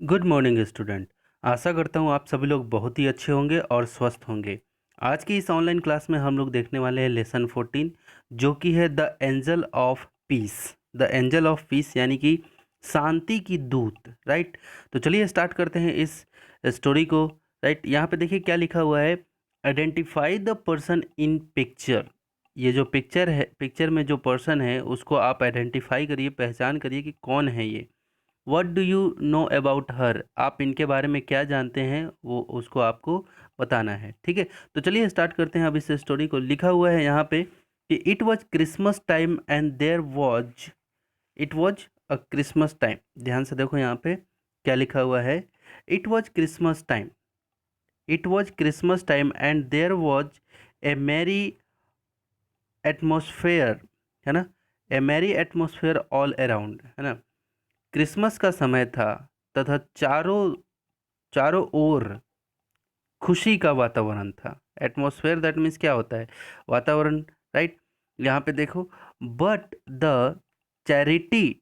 Good morning student. आशा करता हूँ आप सभी लोग बहुत ही अच्छे होंगे और स्वस्थ होंगे। आज की इस ऑनलाइन क्लास में हम लोग देखने वाले हैं लेसन 14, जो कि है the angel of peace. The angel of peace यानी कि शांति की दूत, राइट। तो चलिए स्टार्ट करते हैं इस स्टोरी को। राइट, यहाँ पे देखिए क्या लिखा हुआ है। Identify the person in picture. ये जो पिक्चर है, पिक्चर में जो पर्सन है उसको आप आइडेंटिफाई करिए, पहचान करिए कि कौन है ये। What do you know about her, आप इनके बारे में क्या जानते हैं वो उसको आपको बताना है। ठीक है, तो चलिए स्टार्ट करते हैं अब इस स्टोरी को। लिखा हुआ है यहाँ पे कि it was Christmas time and there was, it was a Christmas time. ध्यान से देखो यहाँ पे क्या लिखा हुआ है। It was Christmas time, it was Christmas time and there was a merry atmosphere, है ना। A merry atmosphere all around, है ना। क्रिसमस का समय था तथा चारों चारों ओर खुशी का वातावरण था। एटमॉस्फेयर दैट मीन्स क्या होता है, वातावरण, राइट। यहाँ पे देखो, but the charity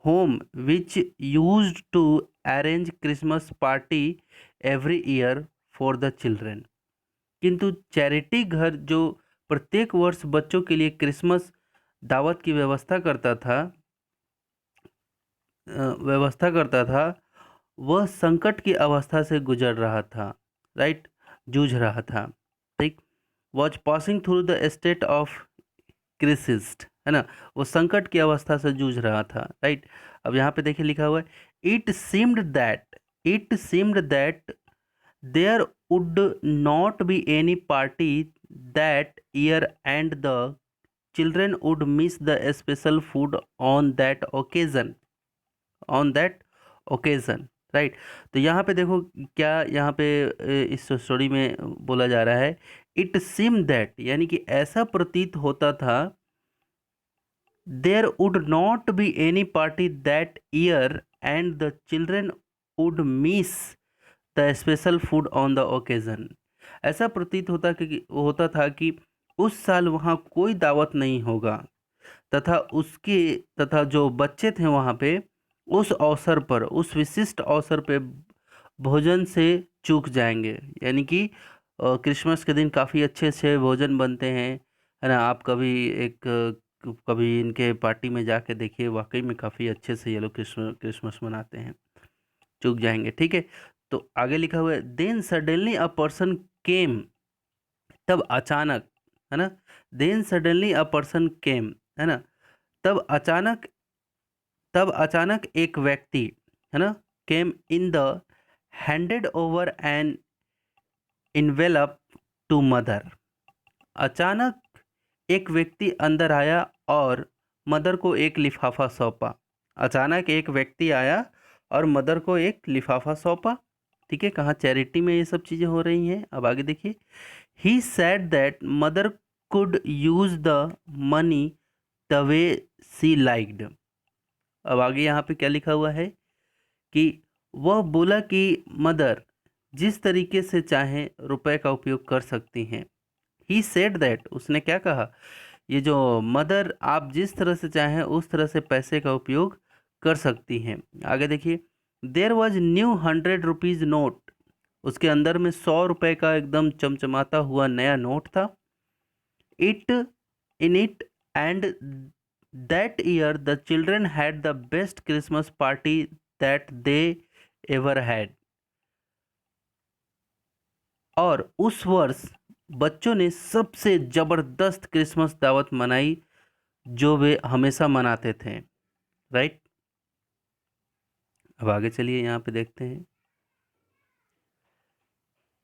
home which used to arrange Christmas party every year for the children, किंतु चैरिटी घर जो प्रत्येक वर्ष बच्चों के लिए क्रिसमस दावत की व्यवस्था करता था, वह संकट की अवस्था से गुजर रहा था, राइट, जूझ रहा था। ठीक, was passing through the state of crisis, है ना। वो संकट की अवस्था से जूझ रहा था, राइट। अब यहाँ पे देखिए लिखा हुआ है, it seemed that there would not be any party that year and the children would miss the special food on that occasion, on that occasion, right. तो यहाँ पे देखो क्या यहाँ पे इस स्टोरी में बोला जा रहा है। इट सीम दैट यानी कि ऐसा प्रतीत होता था, there would not be any party that year and the children would miss the special food on the occasion. ऐसा प्रतीत होता था कि उस साल वहाँ कोई दावत नहीं होगा, तथा उसके तथा जो बच्चे थे वहाँ पे उस अवसर पर, उस विशिष्ट अवसर पे भोजन से चूक जाएंगे। यानी कि क्रिसमस के दिन काफ़ी अच्छे अच्छे भोजन बनते हैं, है ना। आप कभी इनके पार्टी में जाके देखिए, वाकई में काफ़ी अच्छे से ये लोग क्रिसमस क्रिसमस मनाते हैं, चूक जाएंगे। ठीक है, तो आगे लिखा हुआ है, then suddenly a person came, तब अचानक, है ना। Then suddenly a person came, है ना। तब अचानक तब अचानक एक व्यक्ति, है ना, came in the handed over an envelope to mother. अचानक एक व्यक्ति अंदर आया और मदर को एक लिफाफा सौंपा। अचानक एक व्यक्ति आया और मदर को एक लिफाफा सौंपा। ठीक है, कहाँ चैरिटी में ये सब चीज़ें हो रही हैं। अब आगे देखिए, he said that mother could use the money the way she liked. अब आगे यहाँ पे क्या लिखा हुआ है कि वह बोला कि मदर जिस तरीके से चाहे रुपए का उपयोग कर सकती हैं। ही सेड दैट, उसने क्या कहा, ये जो मदर आप जिस तरह से चाहें उस तरह से पैसे का उपयोग कर सकती हैं। आगे देखिए, there was new 100 rupees note, उसके अंदर में 100 रुपए का एकदम चमचमाता हुआ नया नोट था। It in it and that year the children had the best Christmas party that they ever had. और उस वर्ष बच्चों ने सबसे जबरदस्त क्रिसमस दावत मनाई जो वे हमेशा मनाते थे, राइट। अब आगे चलिए यहाँ पे देखते हैं।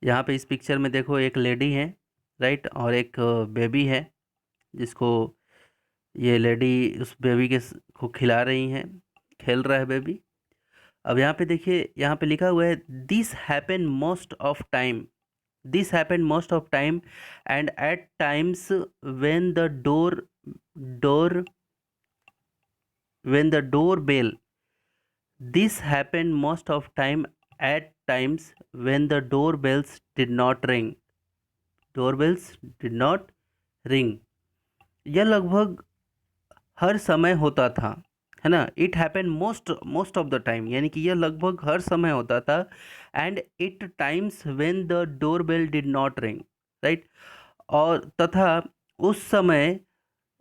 यहाँ पे इस पिक्चर में देखो एक लेडी है, राइट, और एक बेबी है, जिसको ये लेडी उस बेबी को खिला रही हैं, खेल रहा है बेबी। अब यहाँ पे देखिए, यहाँ पे लिखा हुआ है, this happen most of time, this happen most of time and at times when the door when the doorbell, this happened most of time at times when the doorbells did not ring। यह लगभग हर समय होता था, है ना, it happen most most of the time, यानी कि यह लगभग हर समय होता था। And it times when the door bell did not ring, right. और तथा उस समय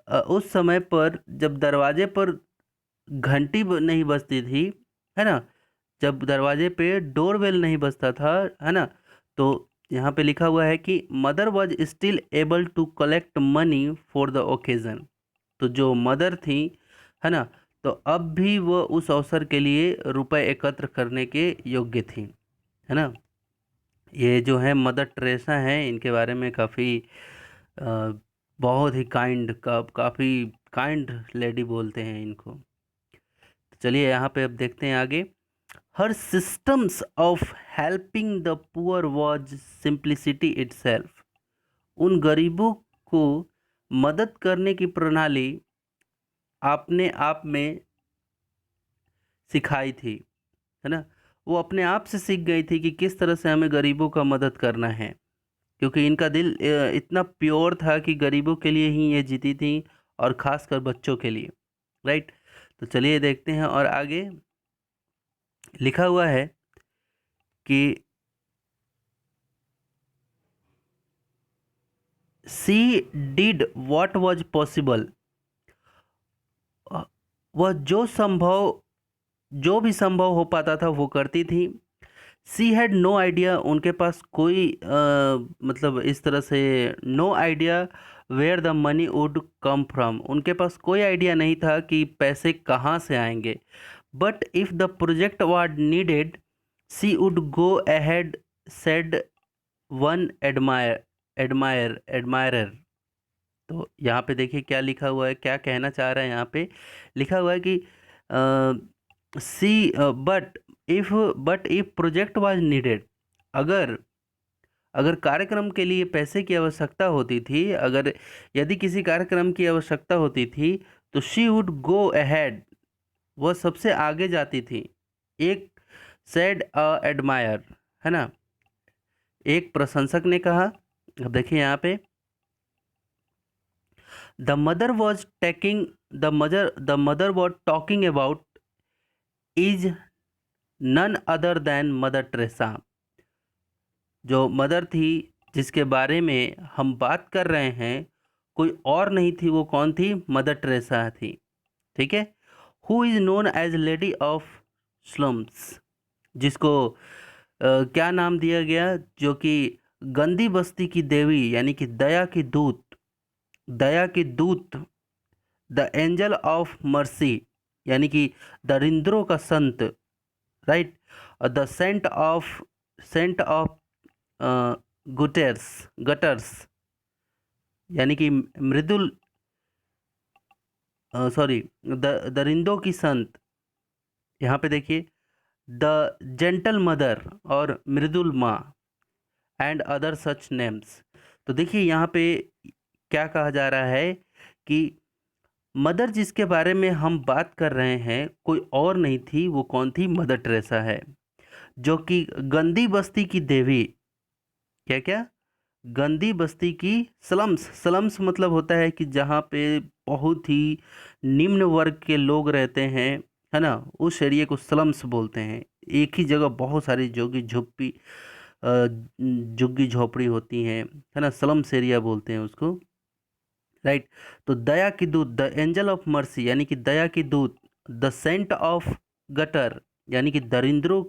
उस समय पर जब दरवाजे पर घंटी नहीं बजती थी, है ना, जब दरवाजे पे डोर बेल नहीं बजता था, है ना, तो यहाँ पे लिखा हुआ है कि mother was still able to collect money for the occasion. तो जो मदर थी, है ना, तो अब भी वो उस अवसर के लिए रुपए एकत्र करने के योग्य थी, है ना। ये जो है मदर टेरेसा हैं, इनके बारे में काफ़ी बहुत ही काफ़ी काइंड लेडी बोलते हैं इनको। तो चलिए यहाँ पे अब देखते हैं आगे। Her systems of helping the poor was simplicity itself. उन गरीबों को मदद करने की प्रणाली अपने आप में सिखाई थी, है ना। वो अपने आप से सीख गई थी कि किस तरह से हमें गरीबों का मदद करना है, क्योंकि इनका दिल इतना प्योर था कि गरीबों के लिए ही ये जीती थी, और ख़ासकर बच्चों के लिए, राइट। तो चलिए देखते हैं और आगे लिखा हुआ है कि सी डिड व्हाट वाज पॉसिबल। वह जो भी संभव हो पाता था वो करती थी। सी हैड नो आइडिया, उनके पास कोई मतलब इस तरह से no idea where the money would come from, उनके पास कोई आइडिया नहीं था कि पैसे कहाँ से आएंगे। But if the project was needed she would go ahead, said one admirer. तो यहाँ पे देखिए क्या लिखा हुआ है, क्या कहना चाह रहा है यहाँ पे। लिखा हुआ है कि see if but if project was needed, अगर अगर कार्यक्रम के लिए पैसे की आवश्यकता होती थी, अगर यदि किसी कार्यक्रम की आवश्यकता होती थी, तो शी वुड गो अहेड, वह सबसे आगे जाती थी। एक सेड एडमायर, है ना, एक प्रशंसक ने कहा। अब देखिए यहाँ पे the mother was talking about is none other than Mother Teresa. जो मदर थी जिसके बारे में हम बात कर रहे हैं, कोई और नहीं थी, वो कौन थी? मदर टेरेसा थी, ठीक है। Who is known as lady of slums, जिसको क्या नाम दिया गया? जो कि गंदी बस्ती की देवी, यानी कि दया की दूत, द एंजल ऑफ मर्सी, यानी कि दरिंद्रों का संत, right. The saint of gutters, यानी कि मृदुल, सॉरी, दरिंदों की संत। यहाँ पे देखिए द जेंटल मदर और मृदुल माँ एंड अदर सच नेम्स। तो देखिए यहाँ पे क्या कहा जा रहा है कि मदर जिसके बारे में हम बात कर रहे हैं, कोई और नहीं थी, वो कौन थी? मदर टेरेसा है, जो कि गंदी बस्ती की देवी, क्या क्या, गंदी बस्ती की स्लम्स मतलब होता है कि जहाँ पे बहुत ही निम्न वर्ग के लोग रहते हैं, है ना, उस एरिया को स्लम्स बोलते हैं। एक ही जगह बहुत सारी झुग्गी झोपड़ी होती हैं, है ना, स्लम्स एरिया बोलते हैं उसको, राइट। तो दया की दूत, द एंजल ऑफ मर्सी, यानी कि दया की दूत, द सेंट ऑफ गटर, यानी कि दरिद्रों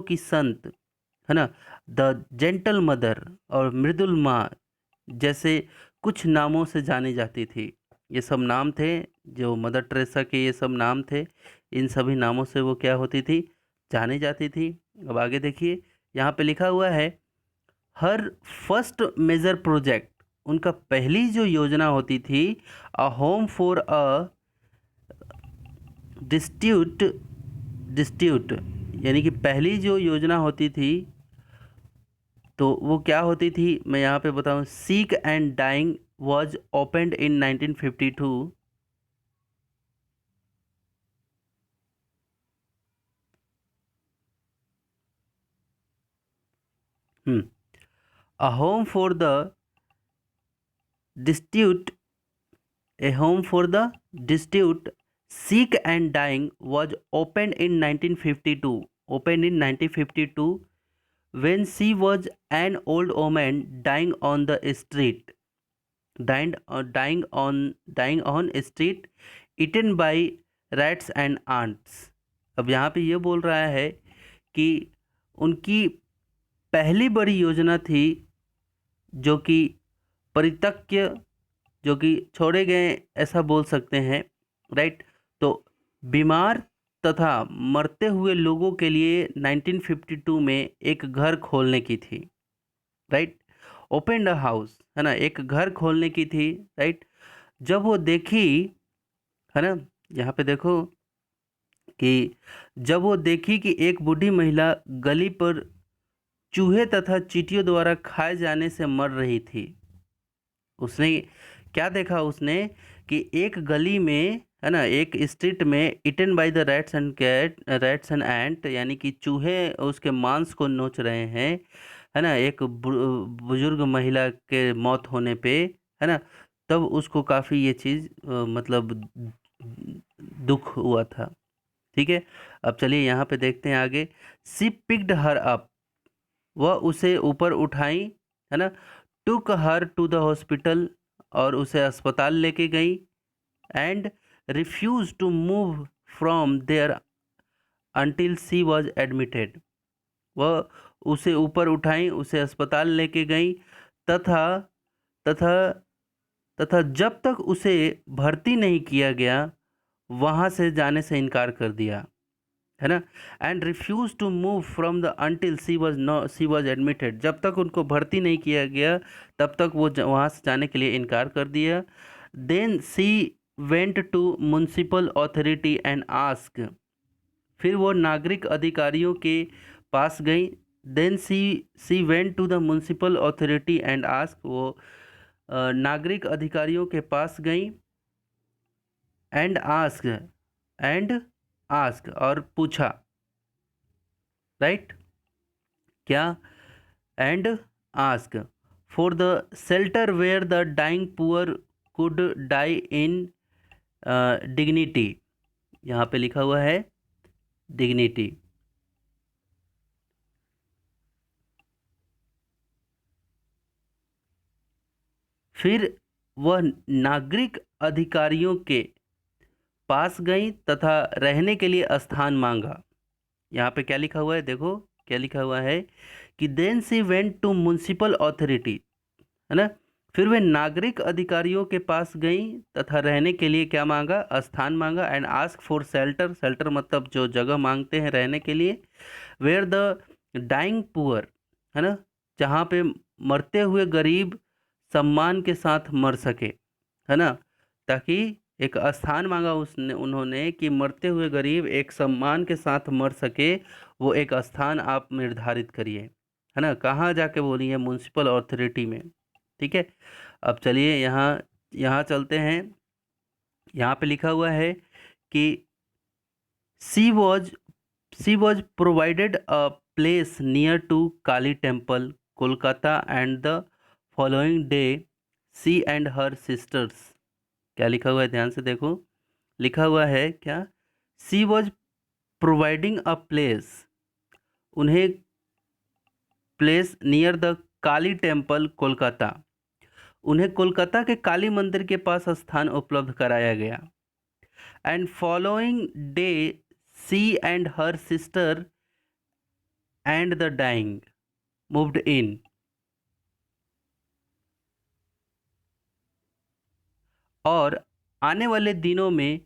की संत, है ना, द जेंटल मदर और मृदुल माँ जैसे कुछ नामों से जानी जाती थी। ये सब नाम थे, जो मदर टेरेसा के ये सब नाम थे। इन सभी नामों से वो क्या होती थी? जानी जाती थी। अब आगे देखिए, यहाँ पे लिखा हुआ है हर फर्स्ट मेजर प्रोजेक्ट, उनका पहली जो योजना होती थी, अ होम फॉर अ डिस्ट्यूट डिस्ट्यूट, यानी कि पहली जो योजना होती थी, तो वो क्या होती थी? मैं यहाँ पे बताऊँ, sick and dying was opened in 1952। A home for the destitute, a home for the destitute Sick and Dying was opened in 1952. Opened in 1952 when she was an old woman dying on the street, dying on street, eaten by rats and ants. अब यहाँ पे ये बोल रहा है कि उनकी पहली बड़ी योजना थी जो कि परित्यक्य, जो कि छोड़े गए ऐसा बोल सकते हैं, राइट। तो बीमार तथा मरते हुए लोगों के लिए 1952 में एक घर खोलने की थी, राइट। ओपन अ हाउस, है ना, एक घर खोलने की थी, राइट। जब वो देखी, है ना, यहाँ पे देखो कि जब वो देखी कि एक बूढ़ी महिला गली पर चूहे तथा चींटियों द्वारा खाए जाने से मर रही थी, उसने क्या देखा, उसने कि एक गली में, है ना, एक स्ट्रीट में, eaten by the rats and एंट, यानी कि चूहे उसके मांस को नोच रहे हैं, है ना, एक बुजुर्ग महिला के मौत होने पे, है ना, तब उसको काफ़ी ये चीज़ मतलब दुख हुआ था। ठीक है, अब चलिए यहाँ पे देखते हैं आगे। सी पिक्ड हर अप, वह उसे ऊपर उठाई, है ना, took her to the hospital, और उसे अस्पताल लेके गई, and refuse to move from there until she was admitted. वह उसे ऊपर उठाई, उसे अस्पताल लेके गई, तथा तथा तथा जब तक उसे भर्ती नहीं किया गया वहाँ से जाने से इनकार कर दिया, है ना। And refuse to move from the until she was admitted, जब तक उनको भर्ती नहीं किया गया तब तक वो वहाँ से जाने के लिए इनकार कर दिया। Then she went to municipal authority and ask, फिर वो नागरिक अधिकारियों के पास गई। Then she went to the municipal authority and ask, वो नागरिक अधिकारियों के पास गई, एंड आस्क और पूछा, राइट, क्या, and ask for the shelter where the dying poor could die in dignity, यहाँ पे लिखा हुआ है डिग्निटी। फिर वह नागरिक अधिकारियों के पास गई तथा रहने के लिए स्थान मांगा। यहाँ पे क्या लिखा हुआ है, देखो क्या लिखा हुआ है कि then she went to municipal authority, है ना, फिर वे नागरिक अधिकारियों के पास गई तथा रहने के लिए क्या मांगा, स्थान मांगा, and ask for shelter, shelter मतलब जो जगह मांगते हैं रहने के लिए, वेयर द डाइंग पुअर, है ना, जहाँ पे मरते हुए गरीब सम्मान के साथ मर सके, है ना, ताकि एक स्थान मांगा उन्होंने कि मरते हुए गरीब एक सम्मान के साथ मर सके, वो एक स्थान आप निर्धारित करिए, है ना, कहाँ जाके बोली है, म्युनिसिपल अथॉरिटी में। ठीक है, अब चलिए यहाँ यहाँ चलते हैं। यहाँ पे लिखा हुआ है कि she was provided a place near to Kali temple Kolkata, and the following day she and her sisters, क्या लिखा हुआ है ध्यान से देखो, लिखा हुआ है क्या, सी वॉज प्रोवाइडिंग अ प्लेस, उन्हें place near the Kali temple Kolkata, उन्हें कोलकाता के काली मंदिर के पास स्थान उपलब्ध कराया गया। And following day she and her sister and the dying moved in, और आने वाले दिनों में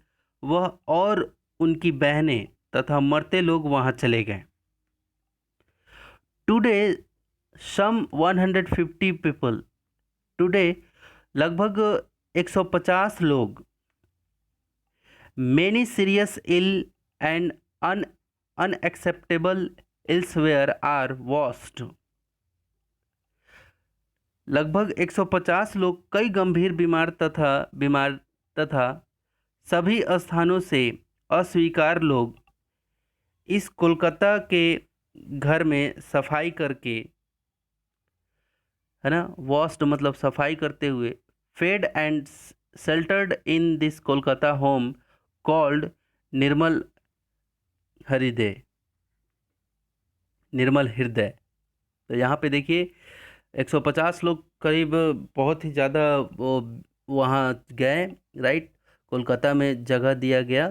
वह और उनकी बहनें तथा मरते लोग वहां चले गए। टुडे सम 150 पीपल, टुडे लगभग 150 लोग, many serious ill and unacceptable elsewhere are worst, लगभग 150 लोग कई गंभीर बीमार तथा सभी स्थानों से अस्वीकार लोग इस कोलकाता के घर में सफाई करके, है ना, वॉस्ट मतलब सफाई करते हुए, fed and sheltered in this Kolkata home called Nirmal Hriday, Nirmal हृदय। तो यहाँ पे देखिए 150 लोग करीब, बहुत ही ज़्यादा वो वहाँ गए, राइट। कोलकाता में जगह दिया गया।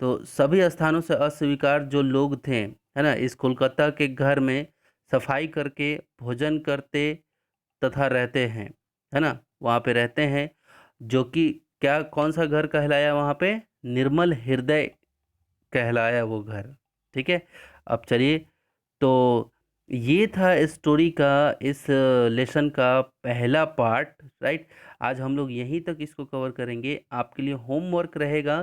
तो सभी स्थानों से अस्वीकार जो लोग थे, है ना, इस कोलकाता के घर में सफाई करके भोजन करते तथा रहते हैं, है ना, वहाँ पे रहते हैं। जो कि क्या, कौन सा घर कहलाया वहाँ पे? निर्मल हृदय कहलाया वो घर। ठीक है। अब चलिए, तो ये था स्टोरी का, इस लेसन का पहला पार्ट, राइट। आज हम लोग यहीं तक इसको कवर करेंगे। आपके लिए होमवर्क रहेगा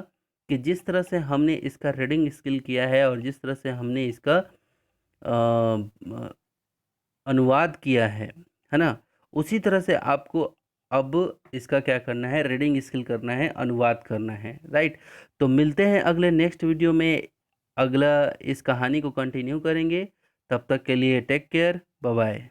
कि जिस तरह से हमने इसका रीडिंग स्किल किया है और जिस तरह से हमने इसका अनुवाद किया है ना, उसी तरह से आपको अब इसका क्या करना है, रीडिंग स्किल करना है, अनुवाद करना है, राइट। तो मिलते हैं अगले नेक्स्ट वीडियो में, अगला इस कहानी को कंटिन्यू करेंगे। तब तक के लिए टेक केयर, बाय बाय।